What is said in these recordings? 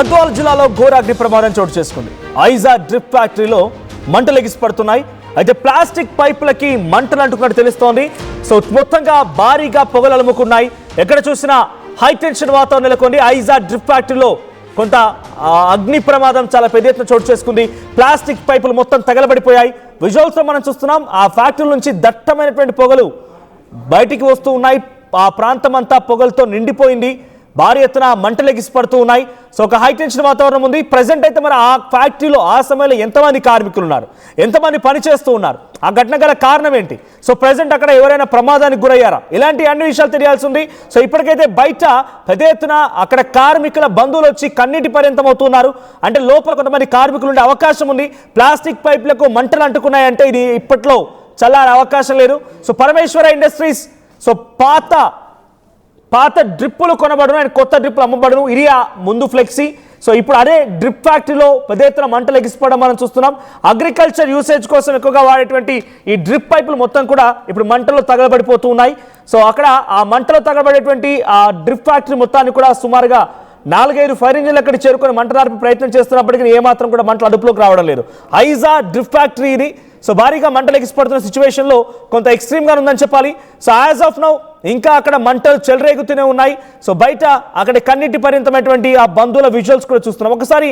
గద్వాల జిల్లాలో ఘోర అగ్ని ప్రమాదం చోటు చేసుకుంది. ఐజా డ్రిప్ ఫ్యాక్టరీలో మంటలు ఎగిసిపడుతున్నాయి. అయితే ప్లాస్టిక్ పైపులకి మంటలు అంటుకున్నట్టు తెలుస్తోంది. సో మొత్తంగా భారీగా పొగలు అలుముకున్నాయి. ఎక్కడ చూసినా హై టెన్షన్ వాతావరణం నెలకొంది. ఐజా డ్రిప్ ఫ్యాక్టరీలో కొంత అగ్ని ప్రమాదం చాలా పెద్ద ఎత్తున చోటు చేసుకుంది. ప్లాస్టిక్ పైపులు మొత్తం తగలబడిపోయాయి. విజువల్స్ లో మనం చూస్తున్నాం. ఆ ఫ్యాక్టరీ నుంచి దట్టమైనటువంటి పొగలు బయటికి వస్తూ ఉన్నాయి. ఆ ప్రాంతం అంతా పొగలతో నిండిపోయింది. భారీ ఎత్తున మంటలు ఎగిసిపడుతూ ఉన్నాయి. సో ఒక హై టెన్షన్ వాతావరణం ఉంది. ప్రజెంట్ అయితే మరి ఆ ఫ్యాక్టరీలో ఆ సమయంలో ఎంతమంది కార్మికులు ఉన్నారు, ఎంతమంది పనిచేస్తూ ఉన్నారు, ఆ ఘటన గల కారణం ఏంటి, సో ప్రజెంట్ అక్కడ ఎవరైనా ప్రమాదానికి గురయ్యారా, ఇలాంటి అన్ని విషయాలు తెలియాల్సి ఉంది. సో ఇప్పటికైతే బయట పెద్ద ఎత్తున అక్కడ కార్మికుల బంధువులు వచ్చి కన్నీటి పర్యంతం అవుతున్నారు. అంటే లోపల కొంతమంది కార్మికులు ఉండే అవకాశం ఉంది. ప్లాస్టిక్ పైపులకు మంటలు అంటుకున్నాయంటే ఇది ఇప్పట్లో చల్లారే అవకాశం లేదు. సో పరమేశ్వర ఇండస్ట్రీస్ సో పాత డ్రిప్పులు కొనబడును అండ్ కొత్త డ్రిప్పులు అమ్మబడును. ఇది ముందు ఫ్లెక్సీ. సో ఇప్పుడు అదే డ్రిప్ ఫ్యాక్టరీలో పెద్ద ఎత్తున మంటలు ఎగిసిపోవడం మనం చూస్తున్నాం. అగ్రికల్చర్ యూసేజ్ కోసం ఎక్కువగా వాడేటువంటి ఈ డ్రిప్ పైపులు మొత్తం కూడా ఇప్పుడు మంటల్లో తగలబడిపోతూ ఉన్నాయి. సో అక్కడ ఆ మంటలో తగలబడేటువంటి ఆ డ్రిప్ ఫ్యాక్టరీ మొత్తాన్ని కూడా సుమారుగా 4-5 ఫైర్ ఇంజిన్లు అక్కడ చేరుకొని మంటలు ఆర్పే ప్రయత్నం చేస్తున్నప్పటికీ ఏమాత్రం కూడా మంటలు అదుపులోకి రావడం లేదు. ఐజా డ్రిప్ ఫ్యాక్టరీ ఇది. సో భారీగా మంటలు ఎగిసిపడుతున్న సిచ్యువేషన్లో కొంత ఎక్స్ట్రీమ్గా ఉందని చెప్పాలి. సో యాజ్ ఆఫ్ నౌ ఇంకా అక్కడ మంటలు చెలరేగుతూనే ఉన్నాయి. సో బయట అక్కడ కన్నీటి పర్యంతమైనటువంటి ఆ బంధువుల విజువల్స్ కూడా చూస్తున్నాం. ఒకసారి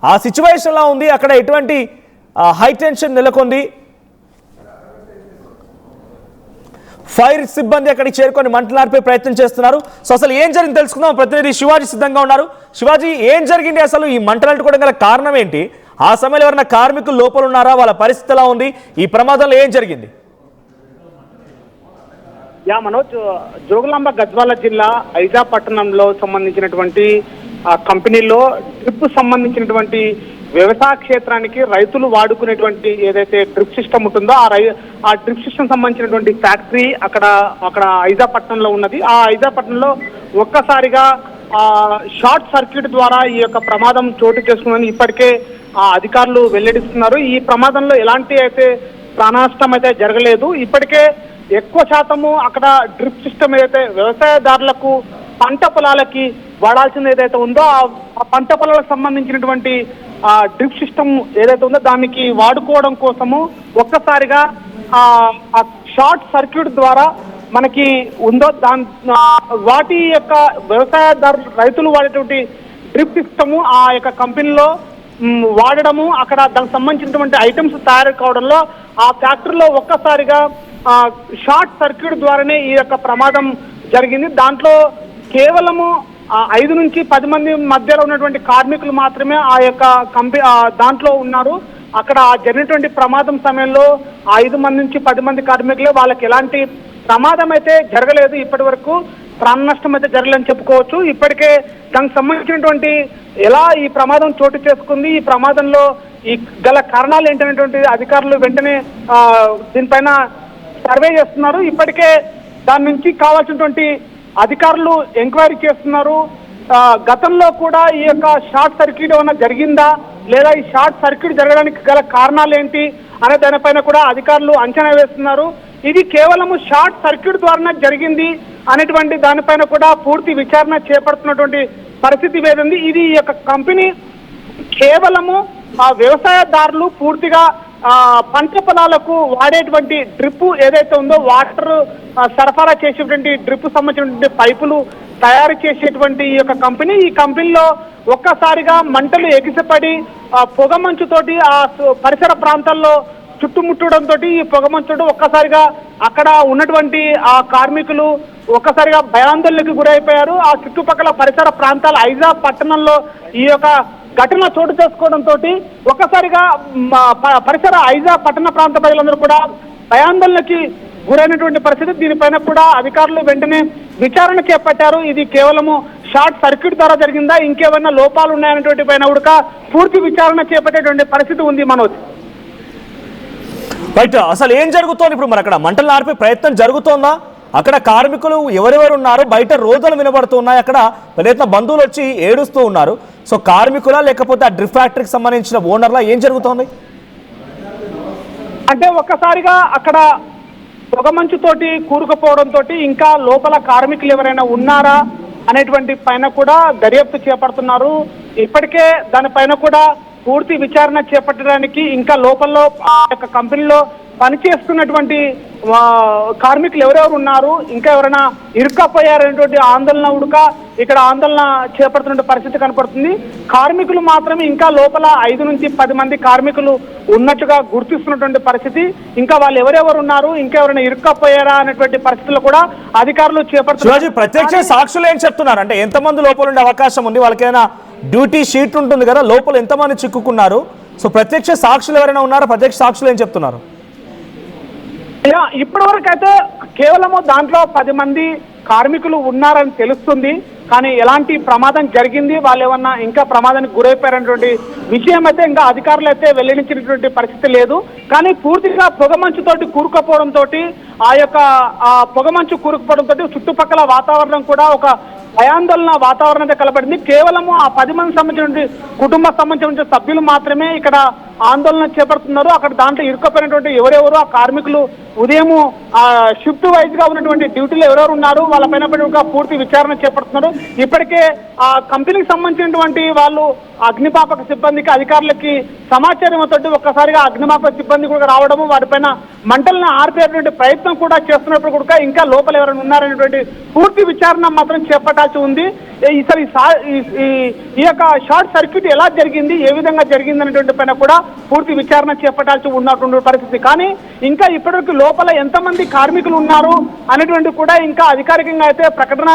ఆ సిచ్యువేషన్లా ఉంది. అక్కడ ఎటువంటి హై టెన్షన్ నెలకొంది. ఫైర్ సిబ్బంది అక్కడికి చేరుకొని మంటలు ఆర్పే ప్రయత్నం చేస్తున్నారు. సో అసలు ఏం జరిగింది తెలుసుకుందాం. ప్రతినిధి శివాజీ సిద్ధంగా ఉన్నారు. శివాజీ, ఏం జరిగింది, అసలు ఈ మంటలు అంటుకోవడం గల కారణం ఏంటి, ఆ సమయంలో ఎవరైనా కార్మికులు లోపల ఉన్నారా, వాళ్ళ పరిస్థితి ఎలా ఉంది, ఈ ప్రమాదంలో ఏం జరిగింది? మనోజ్, జోగులాంబ గద్వాల జిల్లా ఐజా పట్టణంలో సంబంధించినటువంటి కంపెనీలో డ్రిప్ సంబంధించినటువంటి వ్యవసాయ క్షేత్రానికి రైతులు వాడుకునేటువంటి ఏదైతే డ్రిప్ సిస్టమ్ ఉంటుందో ఆ డ్రిప్ సిస్టమ్ సంబంధించినటువంటి ఫ్యాక్టరీ అక్కడ ఐజా పట్టణంలో ఉన్నది. ఆ ఐజా పట్టణంలో ఒక్కసారిగా షార్ట్ సర్క్యూట్ ద్వారా ఈ యొక్క ప్రమాదం చోటు చేసుకుందని ఇప్పటికే అధికారులు వెల్లడిస్తున్నారు. ఈ ప్రమాదంలో ఎలాంటి అయితే ప్రాణనష్టం అయితే జరగలేదు. ఇప్పటికే ఎక్కువ శాతము అక్కడ డ్రిప్ సిస్టమ్ ఏదైతే వ్యవసాయదారులకు పంట పొలాలకి వాడాల్సింది ఏదైతే ఉందో ఆ పంట పొలాలకు సంబంధించినటువంటి డ్రిప్ సిస్టమ్ ఏదైతే ఉందో దానికి వాడుకోవడం కోసము ఒక్కసారిగా ఆ షార్ట్ సర్క్యూట్ ద్వారా మనకి ఉందో వాటి యొక్క వ్యవసాయదారులు రైతులు వాడేటువంటి డ్రిప్ సిస్టము ఆ యొక్క కంపెనీలో వాడడము, అక్కడ దానికి సంబంధించినటువంటి ఐటమ్స్ తయారు కావడంలో ఆ ఫ్యాక్టరీలో ఒక్కసారిగా షార్ట్ సర్క్యూట్ ద్వారానే ఈ యొక్క ప్రమాదం జరిగింది. దాంట్లో కేవలము 5 నుంచి 10 మంది మధ్యలో ఉన్నటువంటి కార్మికులు మాత్రమే ఆ యొక్క దాంట్లో ఉన్నారు. అక్కడ జరిగినటువంటి ప్రమాదం సమయంలో 5 మంది నుంచి 10 మంది కార్మికులే, వాళ్ళకి ఎలాంటి ప్రమాదం అయితే జరగలేదు. ఇప్పటి వరకు ప్రాణ నష్టం అయితే జరగలేదని చెప్పుకోవచ్చు. ఇప్పటికే దానికి సంబంధించినటువంటి ఎలా ఈ ప్రమాదం చోటు చేసుకుంది, ఈ ప్రమాదంలో ఈ గల కారణాలు ఏంటనేటువంటి అధికారులు వెంటనే దీనిపైన సర్వే చేస్తున్నారు. ఇప్పటికే దాని నుంచి కావాల్సినటువంటి అధికారులు ఎంక్వైరీ చేస్తున్నారు. గతంలో కూడా ఈ యొక్క షార్ట్ సర్క్యూట్ ఏమైనా జరిగిందా, లేదా ఈ షార్ట్ సర్క్యూట్ జరగడానికి గల కారణాలు ఏంటి అనే దానిపైన కూడా అధికారులు అంచనా వేస్తున్నారు. ఇది కేవలము షార్ట్ సర్క్యూట్ ద్వారానే జరిగింది అనేటువంటి దానిపైన కూడా పూర్తి విచారణ చేపడుతున్నటువంటి పరిస్థితి వేదింది. ఇది ఈ యొక్క కంపెనీ కేవలము వ్యవసాయదారులు పూర్తిగా పంట పొలాలకు వాడేటువంటి డ్రిప్ ఏదైతే ఉందో వాటర్ సరఫరా చేసేటువంటి డ్రిప్ సంబంధించినటువంటి పైపులు తయారు చేసేటువంటి ఈ యొక్క కంపెనీ, ఈ కంపెనీలో ఒక్కసారిగా మంటలు ఎగిసిపడి పొగ మంచుతోటి ఆ పరిసర ప్రాంతాల్లో చుట్టుముట్టడంతో ఈ పొగ మంచుతో ఒక్కసారిగా అక్కడ ఉన్నటువంటి ఆ కార్మికులు ఒక్కసారిగా భయాందోళనకు గురైపోయారు. ఆ చుట్టుపక్కల పరిసర ప్రాంతాల ఐజా పట్టణంలో ఈ యొక్క ఘటన చోటు చేసుకోవడంతో ఒక్కసారిగా పరిసర ఐజా పట్టణ ప్రాంత ప్రజలందరూ కూడా భయాందోళనకి గురైనటువంటి పరిస్థితి. దీనిపైన కూడా అధికారులు వెంటనే విచారణ చేపట్టారు. ఇది కేవలము షార్ట్ సర్క్యూట్ ద్వారా జరిగిందా, ఇంకేమైనా లోపాలు ఉన్నాయనేటువంటి పైన కూడా పూర్తి విచారణ చేపట్టేటువంటి పరిస్థితి ఉంది. మనోజ్, రైట్, అసలు ఏం జరుగుతోంది ఇప్పుడు? మరి అక్కడ మంటలు ఆర్పే ప్రయత్నం జరుగుతోందా? అక్కడ కార్మికులు ఎవరెవరు ఉన్నారు? బయట రోదలు వినబడుతున్నాయి. అక్కడ పెద్ద ఎత్తున బంధువులు వచ్చి ఏడుస్తూ ఉన్నారు. సో కార్మికులా లేకపోతే ఆ డ్రిప్ ఫ్యాక్టరీకి సంబంధించిన ఓనర్లా, ఏం జరుగుతోంది? అంటే ఒక్కసారిగా అక్కడ పొగమంచుతోటి కూరుకుపోవడంతో ఇంకా లోపల కార్మికులు ఎవరైనా ఉన్నారా అనేటువంటి పైన కూడా దర్యాప్తు చేపడుతున్నారు. ఇప్పటికే దానిపైన కూడా పూర్తి విచారణ చేపట్టడానికి ఇంకా లోపల ఆ యొక్క కంపెనీలో పనిచేస్తున్నటువంటి కార్మికులు ఎవరెవరు ఉన్నారు, ఇంకా ఎవరైనా ఇరుక్కపోయారనేటువంటి ఆందోళన ఉడక ఇక్కడ ఆందోళన చేపడుతున్న పరిస్థితి కనపడుతుంది. కార్మికులు మాత్రమే ఇంకా లోపల 5 నుంచి 10 మంది కార్మికులు ఉన్నట్టుగా గుర్తిస్తున్నటువంటి పరిస్థితి. ఇంకా వాళ్ళు ఎవరెవరు ఉన్నారు, ఇంకా ఎవరైనా ఇరుక్కపోయారా అనేటువంటి పరిస్థితులు కూడా అధికారులు చేపడుతున్నారు. ప్రత్యక్ష సాక్షులు ఏం చెప్తున్నారు అంటే ఎంతమంది లోపల ఉండే అవకాశం ఉంది, వాళ్ళకైనా డ్యూటీ షీట్ ఉంటుంది కదా, లోపల ఎంతమంది చిక్కుకున్నారు? సో ప్రత్యక్ష సాక్షులు ఎవరైనా ఉన్నారా? ప్రత్యక్ష సాక్షులు ఏం చెప్తున్నారు? ఇప్పటి వరకు అయితే కేవలము దాంట్లో 10 మంది కార్మికులు ఉన్నారని తెలుస్తుంది. కానీ ఎలాంటి ప్రమాదం జరిగింది, వాళ్ళు ఏమన్నా ఇంకా ప్రమాదానికి గురైపోయారనేటువంటి విషయం అయితే ఇంకా అధికారులు అయితే వెల్లడించినటువంటి పరిస్థితి లేదు. కానీ పూర్తిగా పొగమంచుతోటి కూరుకుపోవడంతో ఆ యొక్క పొగమంచు కూరుకుపోవడంతో చుట్టుపక్కల వాతావరణం కూడా ఒక భయాందోళన వాతావరణం కలపడింది. కేవలము ఆ 10 మంది సంబంధించిన కుటుంబ సంబంధించిన సభ్యులు మాత్రమే ఇక్కడ ఆందోళన చేపడుతున్నారు. అక్కడ దాంట్లో ఇరుక్కుపోయినటువంటి ఎవరెవరు ఆ కార్మికులు ఉదయం షిఫ్ట్ వైజ్ గా ఉన్నటువంటి డ్యూటీలో ఎవరెవరు ఉన్నారు వాళ్ళపైన పూర్తి విచారణ చేపడుతున్నారు. ఇప్పటికే ఆ కంపెనీకి సంబంధించినటువంటి వాళ్ళు అగ్నిమాపక సిబ్బందికి అధికారులకి సమాచారం తోటి ఒక్కసారిగా అగ్నిమాపక సిబ్బంది కూడా రావడము, వాటిపైన మంటలను ఆర్పేటువంటి ప్రయత్నం కూడా చేస్తున్నప్పుడు కూడా ఇంకా లోపల ఎవరైనా ఉన్నారనేటువంటి పూర్తి విచారణ మాత్రం చేపట్టాల్సి ఉంది. ఈ యొక్క షార్ట్ సర్క్యూట్ ఎలా జరిగింది, ఏ విధంగా జరిగింది అనేటువంటి పైన కూడా పూర్తి విచారణ చేపట్టాల్సి ఉన్నటువంటి పరిస్థితి. కానీ ఇంకా ఇప్పటివరకు లోపల ఎంతమంది కార్మికులు ఉన్నారు అనేటువంటి కూడా ఇంకా అధికారికంగా అయితే ప్రకటన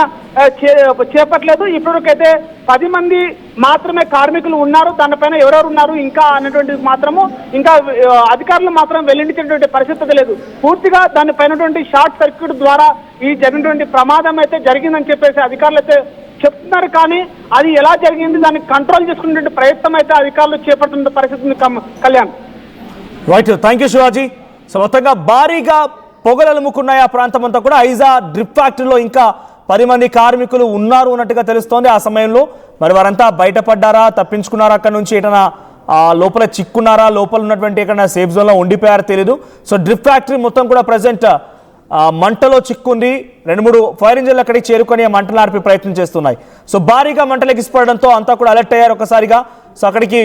చేపట్టలేదు. ఇప్పటివరకు అయితే 10 మంది మాత్రమే కార్మికులు ఉన్నారు, దానిపైన ఎవరెవరు ఉన్నారు ఇంకా అనేటువంటి మాత్రము ఇంకా అధికారులు మాత్రం వెల్లడించినటువంటి పరిస్థితి లేదు. పూర్తిగా దానిపైనటువంటి షార్ట్ సర్క్యూట్ ద్వారా ఈ జరిగినటువంటి ప్రమాదం అయితే జరిగిందని చెప్పేసి అధికారులు అయితే చెప్తున్నారు. కానీ అది ఎలా జరిగింది దాన్ని కంట్రోల్ చేసుకునే ప్రయత్నం అయితే అధికారులు చేపడుతున్న పరిస్థితి Kalyan. Right, thank you Shivaji. So మొత్తంగా భారీగా పొగలు అలుముకున్నాయి ఆ ప్రాంతం అంతా కూడా. ఐజా డ్రిప్ ఫ్యాక్టరీలో ఇంకా 10 మంది కార్మికులు ఉన్నారు అన్నట్టుగా తెలుస్తోంది. ఆ సమయంలో మరి వారంతా బయటపడ్డారా, తప్పించుకున్నారా, అక్కడ నుంచి ఏదైనా లోపల చిక్కున్నారా, లోపల ఉన్నటువంటి ఎక్కడ సేఫ్ జోన్లో ఉండిపోయారో తెలీదు. సో డ్రిప్ ఫ్యాక్టరీ మొత్తం కూడా ప్రజెంట్ మంటలో చిక్కుంది. 2-3 ఫైర్ ఇంజిన్లు అక్కడికి చేరుకొని మంటలు ఆర్పే ప్రయత్నం చేస్తున్నాయి. సో భారీగా మంటలు ఎగిసిపడడంతో అంతా కూడా అలర్ట్ అయ్యారు ఒక్కసారిగా. సో అక్కడికి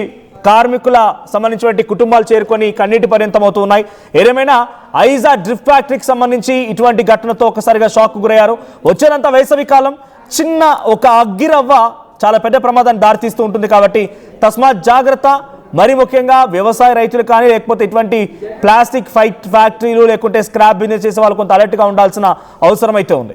కార్మికుల సంబంధించినటువంటి కుటుంబాలు చేరుకొని కన్నీటి పర్యంతం అవుతున్నాయి. ఏదేమైనా ఐజా డ్రిప్ ఫ్యాక్టరీకి సంబంధించి ఇటువంటి ఘటనతో ఒక్కసారిగా షాక్ గురయ్యారు. వచ్చేదంతా వేసవి కాలం, చిన్న ఒక అగ్గిరవ్వ చాలా పెద్ద ప్రమాదాన్ని దారితీస్తూ ఉంటుంది. కాబట్టి తస్మాత్ జాగ్రత్త. మరి ముఖ్యంగా వ్యవసాయ రైతులు కానీ లేకపోతే ఇటువంటి ప్లాస్టిక్ ఫ్యాక్టరీలు లేకుంటే స్క్రాప్ బిజినెస్ చేసే వాళ్ళు కొంత అలర్ట్గా ఉండాల్సిన అవసరం అయితే ఉంది.